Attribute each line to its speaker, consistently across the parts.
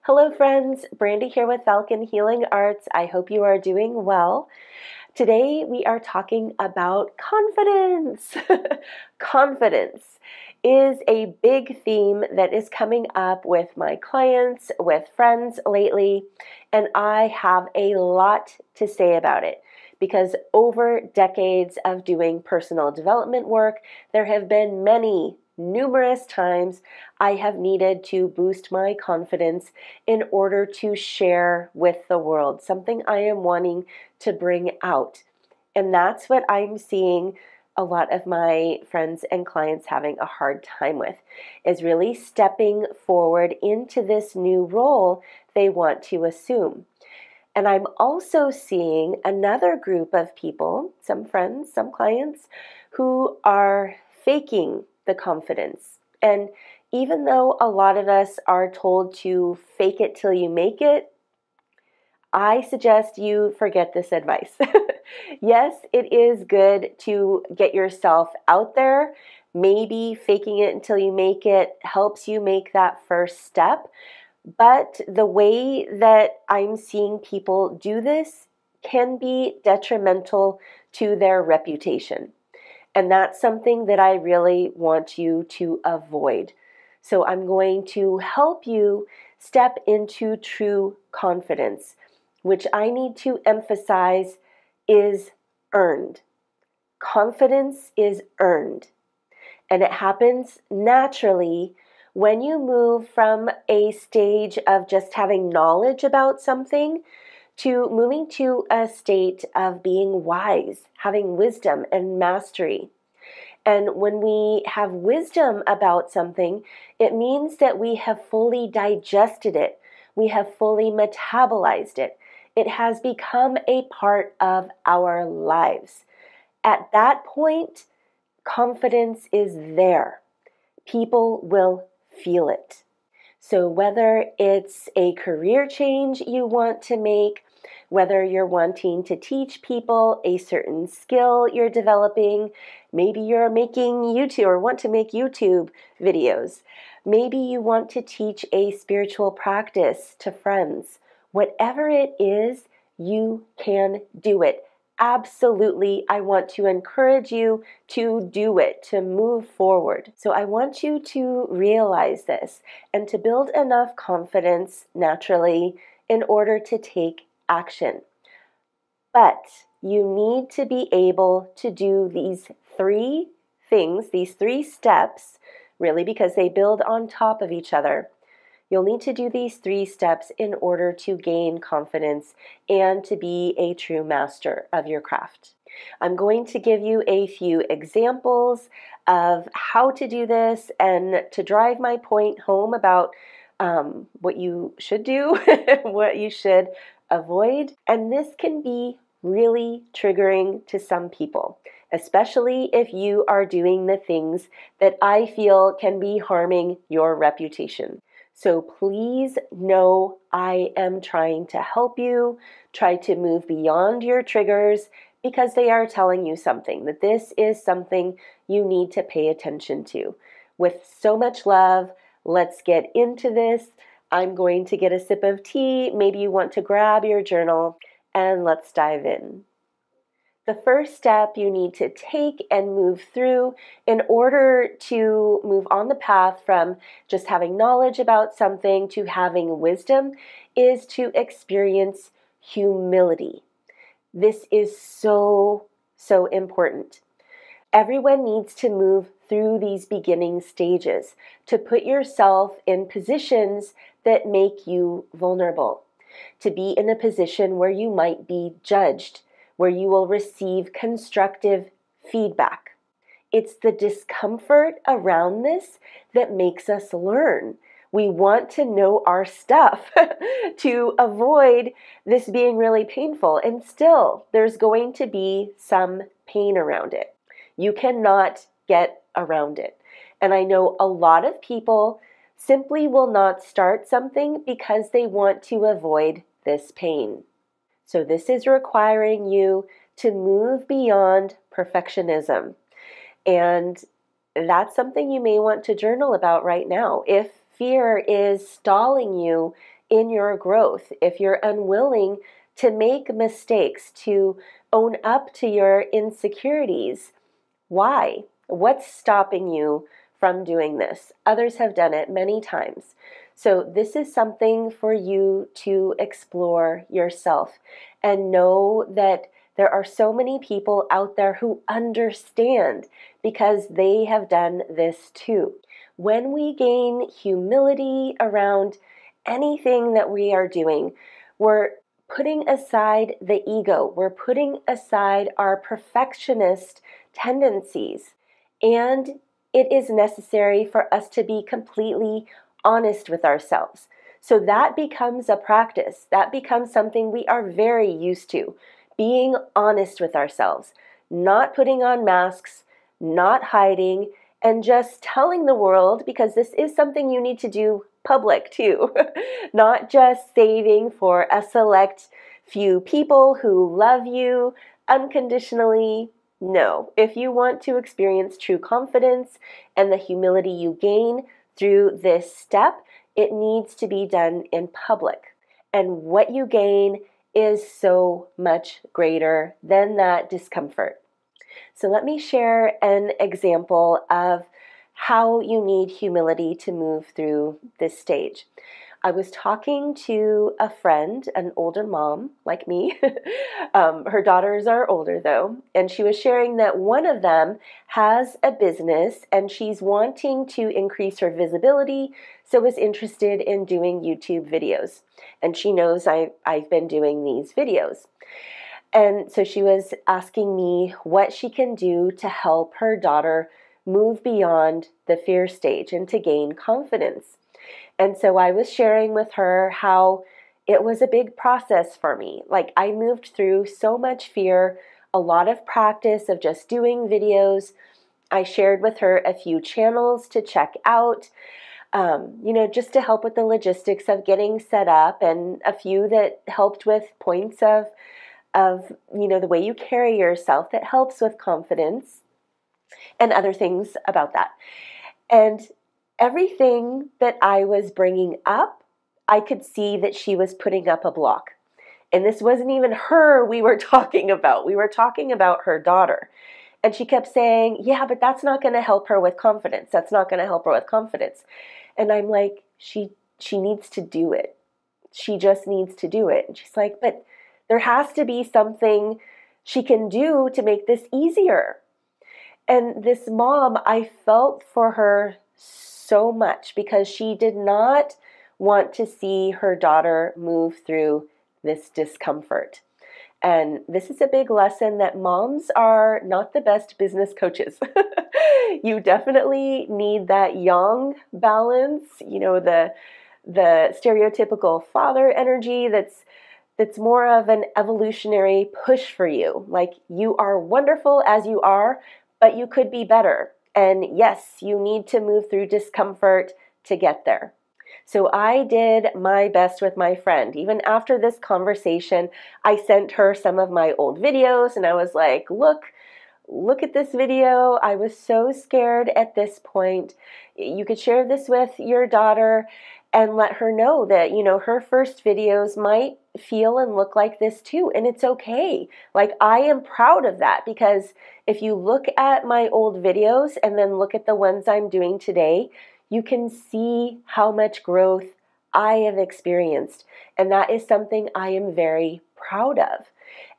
Speaker 1: Hello friends, Brandy here with Falcon Healing Arts. I hope you are doing well. Today we are talking about confidence. Confidence is a big theme that is coming up with my clients, with friends lately, and I have a lot to say about it. Because over decades of doing personal development work, there have been numerous times I have needed to boost my confidence in order to share with the world, something I am wanting to bring out. And that's what I'm seeing a lot of my friends and clients having a hard time with, is really stepping forward into this new role they want to assume. And I'm also seeing another group of people, some friends, some clients, who are faking the confidence. And even though a lot of us are told to fake it till you make it, I suggest you forget this advice. Yes, it is good to get yourself out there. Maybe faking it until you make it helps you make that first step. But the way that I'm seeing people do this can be detrimental to their reputation. And that's something that I really want you to avoid. So I'm going to help you step into true confidence, which I need to emphasize is earned. Confidence is earned. And it happens naturally when you move from a stage of just having knowledge about something to moving to a state of being wise, having wisdom and mastery. And when we have wisdom about something, it means that we have fully digested it. We have fully metabolized it. It has become a part of our lives. At that point, confidence is there. People will feel it. So whether it's a career change you want to make, whether you're wanting to teach people a certain skill you're developing, maybe you're making YouTube or want to make YouTube videos, maybe you want to teach a spiritual practice to friends, whatever it is, you can do it. Absolutely, I want to encourage you to do it, to move forward. So I want you to realize this and to build enough confidence naturally in order to take action. But you need to be able to do these three things, these three steps, really, because they build on top of each other. You'll need to do these three steps in order to gain confidence and to be a true master of your craft. I'm going to give you a few examples of how to do this and to drive my point home about what you should do, what you should avoid. And this can be really triggering to some people, especially if you are doing the things that I feel can be harming your reputation. So please know I am trying to help you, try to move beyond your triggers because they are telling you something, that this is something you need to pay attention to. With so much love, let's get into this. I'm going to get a sip of tea. Maybe you want to grab your journal and let's dive in. The first step you need to take and move through in order to move on the path from just having knowledge about something to having wisdom is to experience humility. This is so important. Everyone needs to move through these beginning stages to put yourself in positions that make you vulnerable, to be in a position where you might be judged, where you will receive constructive feedback. It's the discomfort around this that makes us learn. We want to know our stuff to avoid this being really painful. And still, there's going to be some pain around it. You cannot get around it. And I know a lot of people simply will not start something because they want to avoid this pain. So this is requiring you to move beyond perfectionism. And that's something you may want to journal about right now. If fear is stalling you in your growth, if you're unwilling to make mistakes, to own up to your insecurities, why? What's stopping you from doing this? Others have done it many times. So this is something for you to explore yourself and know that there are so many people out there who understand because they have done this too. When we gain humility around anything that we are doing, we're putting aside the ego, we're putting aside our perfectionist tendencies, and it is necessary for us to be completely honest with ourselves. So that becomes a practice. That becomes something we are very used to, being honest with ourselves, not putting on masks, not hiding, and just telling the world, because this is something you need to do public too, not just saving for a select few people who love you unconditionally. No, if you want to experience true confidence and the humility you gain through this step, it needs to be done in public. And what you gain is so much greater than that discomfort. So let me share an example of how you need humility to move through this stage. I was talking to a friend, an older mom like me. Her daughters are older though, and she was sharing that one of them has a business and she's wanting to increase her visibility, so is interested in doing YouTube videos. And she knows I've been doing these videos. And so she was asking me what she can do to help her daughter move beyond the fear stage and to gain confidence. And so I was sharing with her how it was a big process for me. Like, I moved through so much fear, a lot of practice of just doing videos. I shared with her a few channels to check out, just to help with the logistics of getting set up, and a few that helped with points of the way you carry yourself that helps with confidence and other things about that. And everything that I was bringing up, I could see that she was putting up a block. And this wasn't even her we were talking about. We were talking about her daughter. And she kept saying, yeah, but that's not going to help her with confidence. That's not going to help her with confidence. And I'm like, she needs to do it. She just needs to do it. And she's like, but there has to be something she can do to make this easier. And this mom, I felt for her so much because she did not want to see her daughter move through this discomfort. And this is a big lesson that moms are not the best business coaches. You definitely need that yang balance, the stereotypical father energy that's more of an evolutionary push for you. Like, you are wonderful as you are, but you could be better. And yes, you need to move through discomfort to get there. So I did my best with my friend. Even after this conversation, I sent her some of my old videos and I was like, look at this video. I was so scared at this point. You could share this with your daughter and let her know that, her first videos might feel and look like this too. And it's okay. Like, I am proud of that, because if you look at my old videos and then look at the ones I'm doing today, you can see how much growth I have experienced. And that is something I am very proud of.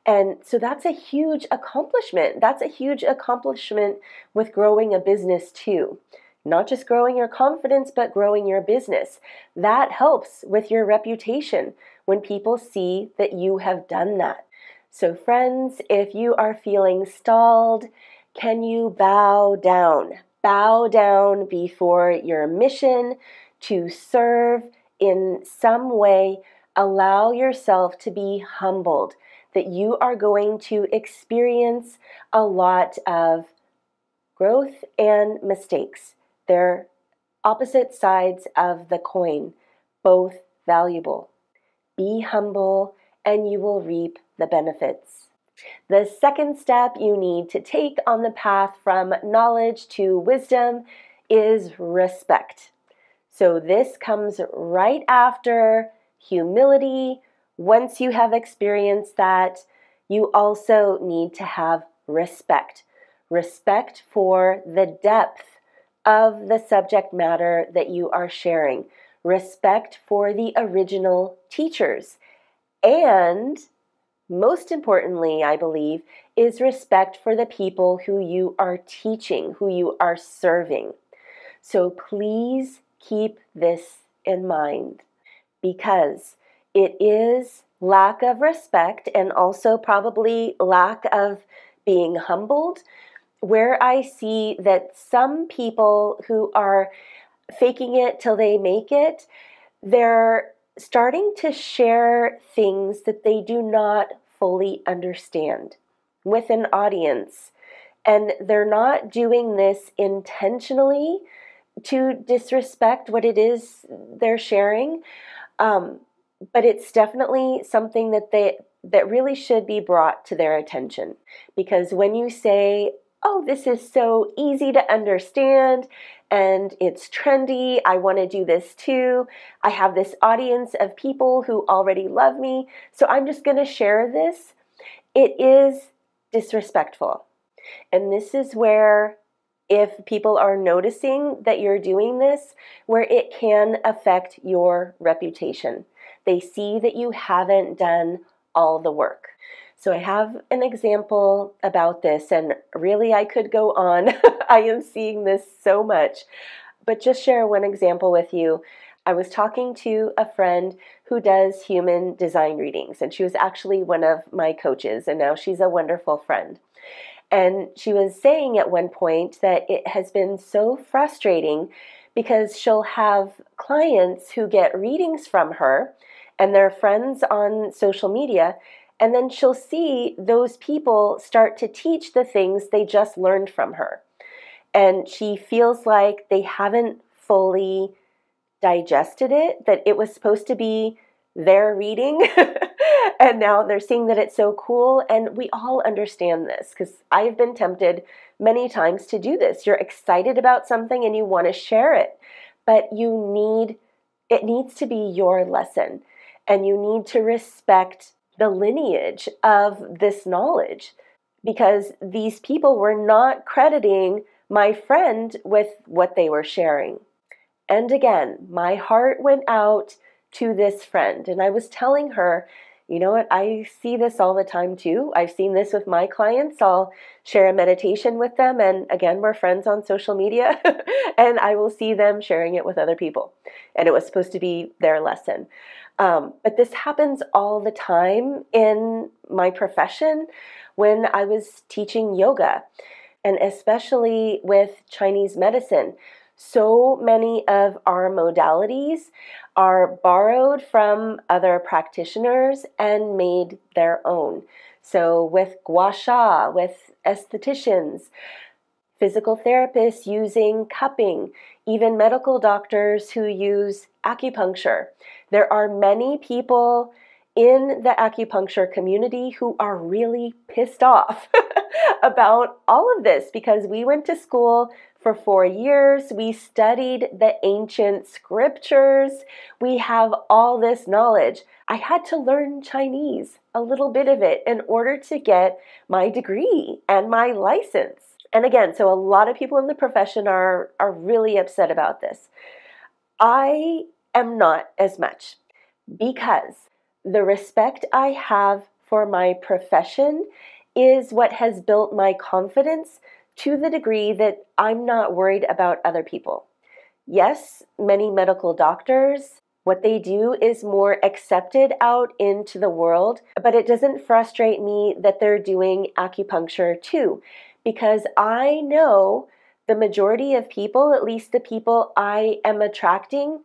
Speaker 1: And so that's a huge accomplishment. That's a huge accomplishment with growing a business too. Not just growing your confidence, but growing your business. That helps with your reputation when people see that you have done that. So friends, if you are feeling stalled, can you bow down? Bow down before your mission to serve in some way. Allow yourself to be humbled that you are going to experience a lot of growth and mistakes. They're opposite sides of the coin, both valuable. Be humble and you will reap the benefits. The second step you need to take on the path from knowledge to wisdom is respect. So this comes right after humility. Once you have experienced that, you also need to have respect. Respect for the depth of the subject matter that you are sharing. Respect for the original teachers. And most importantly, I believe, is respect for the people who you are teaching, who you are serving. So please keep this in mind, because it is lack of respect and also probably lack of being humbled, where I see that some people who are faking it till they make it, they're starting to share things that they do not fully understand with an audience. And they're not doing this intentionally to disrespect what it is they're sharing. But it's definitely something that really should be brought to their attention. Because when you say, oh, this is so easy to understand and it's trendy, I want to do this too, I have this audience of people who already love me, so I'm just going to share this, it is disrespectful. And this is where, if people are noticing that you're doing this, where it can affect your reputation. They see that you haven't done all the work. So I have an example about this, and really I could go on. I am seeing this so much, but just share one example with you. I was talking to a friend who does human design readings, and she was actually one of my coaches, and now she's a wonderful friend. And she was saying at one point that it has been so frustrating because she'll have clients who get readings from her and they're friends on social media, and then she'll see those people start to teach the things they just learned from her. And she feels like they haven't fully digested it, that it was supposed to be their reading. And now they're seeing that it's so cool. And we all understand this because I've been tempted many times to do this. You're excited about something and you want to share it, but it needs to be your lesson, and you need to respect the lineage of this knowledge, because these people were not crediting my friend with what they were sharing. And again, my heart went out to this friend, and I was telling her, you know what, I see this all the time too. I've seen this with my clients. I'll share a meditation with them, and again, we're friends on social media, and I will see them sharing it with other people. And it was supposed to be their lesson. But this happens all the time in my profession when I was teaching yoga, and especially with Chinese medicine. So many of our modalities are borrowed from other practitioners and made their own. So with gua sha, with estheticians, physical therapists using cupping, even medical doctors who use acupuncture. There are many people in the acupuncture community who are really pissed off about all of this, because we went to school for 4 years. We studied the ancient scriptures. We have all this knowledge. I had to learn Chinese, a little bit of it, in order to get my degree and my license. And again, so a lot of people in the profession are really upset about this. I am not as much, because the respect I have for my profession is what has built my confidence to the degree that I'm not worried about other people. Yes, many medical doctors, what they do is more accepted out into the world, but it doesn't frustrate me that they're doing acupuncture too, because I know the majority of people, at least the people I am attracting,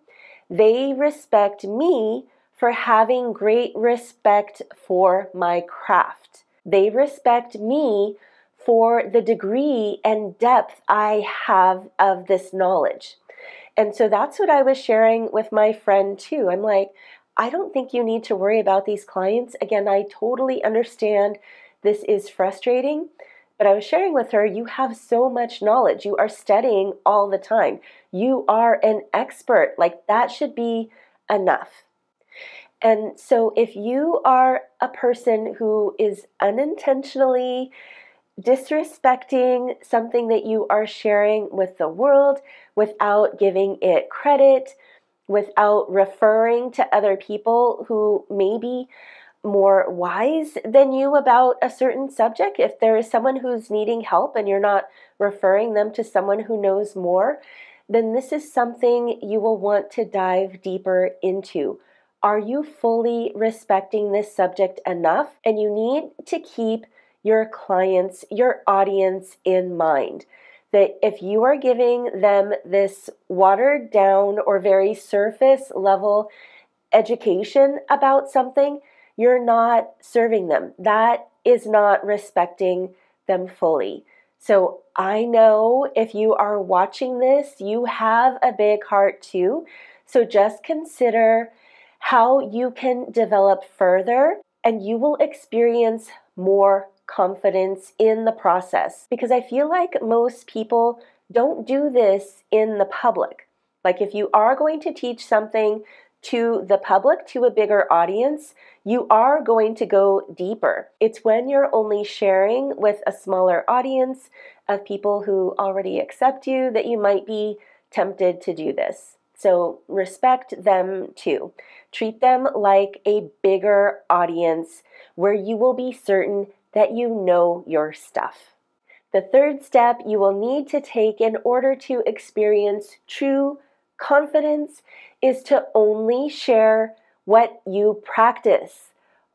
Speaker 1: they respect me for having great respect for my craft. They respect me for the degree and depth I have of this knowledge. And so that's what I was sharing with my friend too. I'm like, I don't think you need to worry about these clients. Again, I totally understand this is frustrating, but I was sharing with her, you have so much knowledge. You are studying all the time. You are an expert. Like, that should be enough. And so if you are a person who is unintentionally disrespecting something that you are sharing with the world without giving it credit, without referring to other people who may be more wise than you about a certain subject, if there is someone who's needing help and you're not referring them to someone who knows more, then this is something you will want to dive deeper into. Are you fully respecting this subject enough? And you need to keep your clients, your audience in mind. That if you are giving them this watered down or very surface level education about something, you're not serving them. That is not respecting them fully. So I know if you are watching this, you have a big heart too. So just consider how you can develop further, and you will experience more confidence in the process. Because I feel like most people don't do this in the public. Like if you are going to teach something to the public, to a bigger audience, you are going to go deeper. It's when you're only sharing with a smaller audience of people who already accept you that you might be tempted to do this. So respect them too. Treat them like a bigger audience where you will be certain that you know your stuff. The third step you will need to take in order to experience true confidence is to only share what you practice.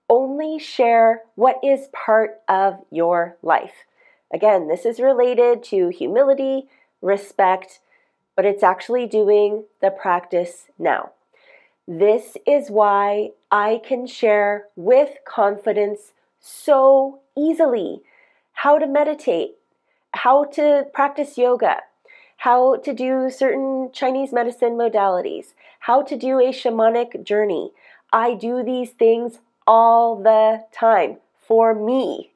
Speaker 1: Only share what is part of your life. Again, this is related to humility, respect, but it's actually doing the practice now. This is why I can share with confidence so easily how to meditate, how to practice yoga, how to do certain Chinese medicine modalities, how to do a shamanic journey. I do these things all the time for me,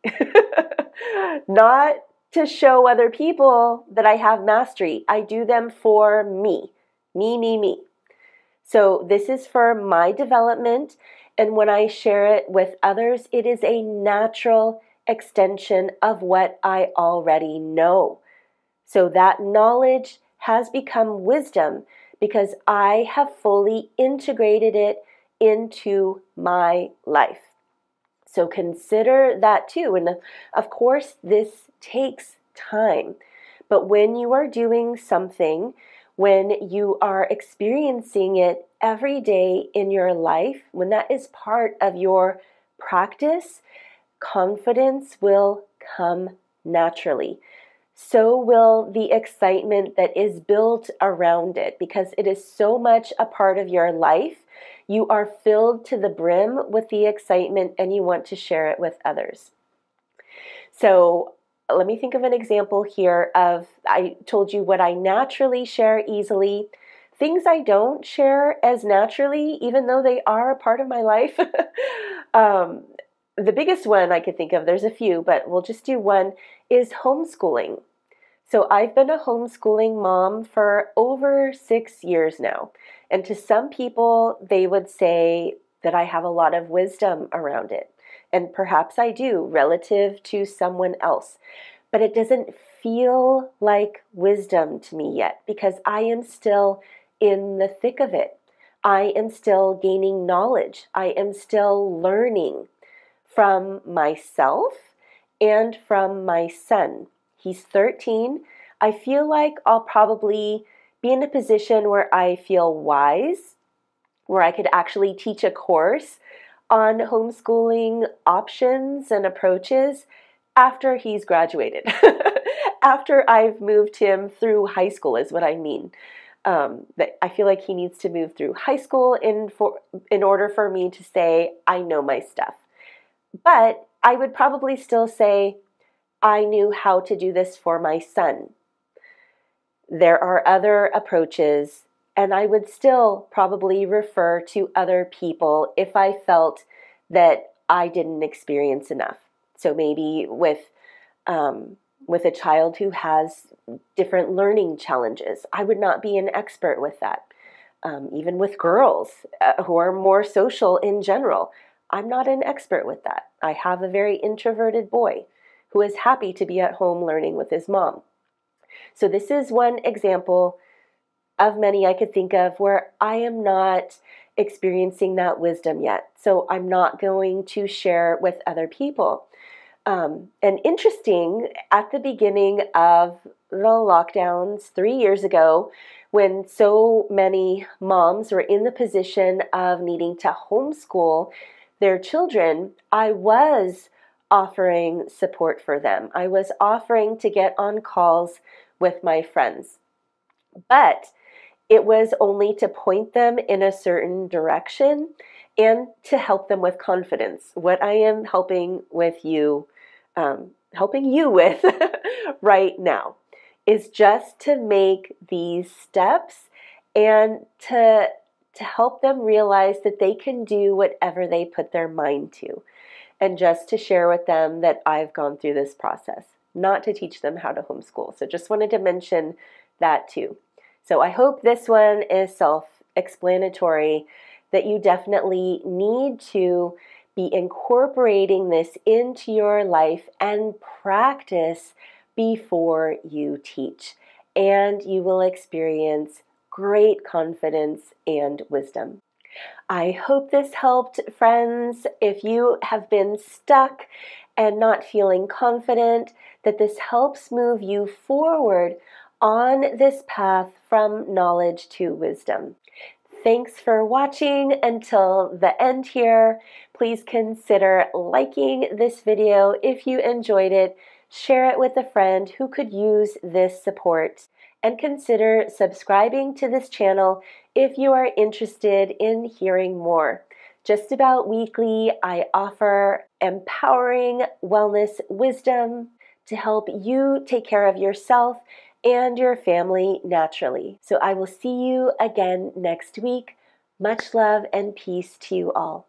Speaker 1: not to show other people that I have mastery. I do them for me, me. So this is for my development, and when I share it with others, it is a natural extension of what I already know. So that knowledge has become wisdom because I have fully integrated it into my life. So consider that too. And of course, this takes time. But when you are doing something, when you are experiencing it every day in your life, when that is part of your practice, confidence will come naturally. So will the excitement that is built around it, because it is so much a part of your life. You are filled to the brim with the excitement and you want to share it with others. So let me think of an example here of, I told you what I naturally share easily. Things I don't share as naturally, even though they are a part of my life. The biggest one I could think of, there's a few, but we'll just do one, is homeschooling. So I've been a homeschooling mom for over 6 years now. And to some people, they would say that I have a lot of wisdom around it. And perhaps I do relative to someone else. But it doesn't feel like wisdom to me yet because I am still in the thick of it. I am still gaining knowledge. I am still learning from myself and from my son. He's 13. I feel like I'll probably be in a position where I feel wise, where I could actually teach a course on homeschooling options and approaches after he's graduated. After I've moved him through high school is what I mean. That I feel like he needs to move through high school in order for me to say, I know my stuff. But I would probably still say, I knew how to do this for my son. There are other approaches, and I would still probably refer to other people if I felt that I didn't experience enough. So maybe with a child who has different learning challenges, I would not be an expert with that. even with girls who are more social in general. I'm not an expert with that. I have a very introverted boy who is happy to be at home learning with his mom. So this is one example of many I could think of where I am not experiencing that wisdom yet. So I'm not going to share with other people. And interesting, at the beginning of the lockdowns 3 years ago, when so many moms were in the position of needing to homeschool their children, I was offering support for them. I was offering to get on calls with my friends. But it was only to point them in a certain direction and to help them with confidence. What I am helping you with right now is just to make these steps and to help them realize that they can do whatever they put their mind to, and just to share with them that I've gone through this process, not to teach them how to homeschool. So just wanted to mention that too. So I hope this one is self-explanatory, that you definitely need to be incorporating this into your life and practice before you teach. And you will experience great confidence and wisdom. I hope this helped, friends. If you have been stuck and not feeling confident, that this helps move you forward on this path from knowledge to wisdom. Thanks for watching until the end here. Please consider liking this video if you enjoyed it. Share it with a friend who could use this support. And consider subscribing to this channel if you are interested in hearing more. Just about weekly, I offer empowering wellness wisdom to help you take care of yourself and your family naturally. So I will see you again next week. Much love and peace to you all.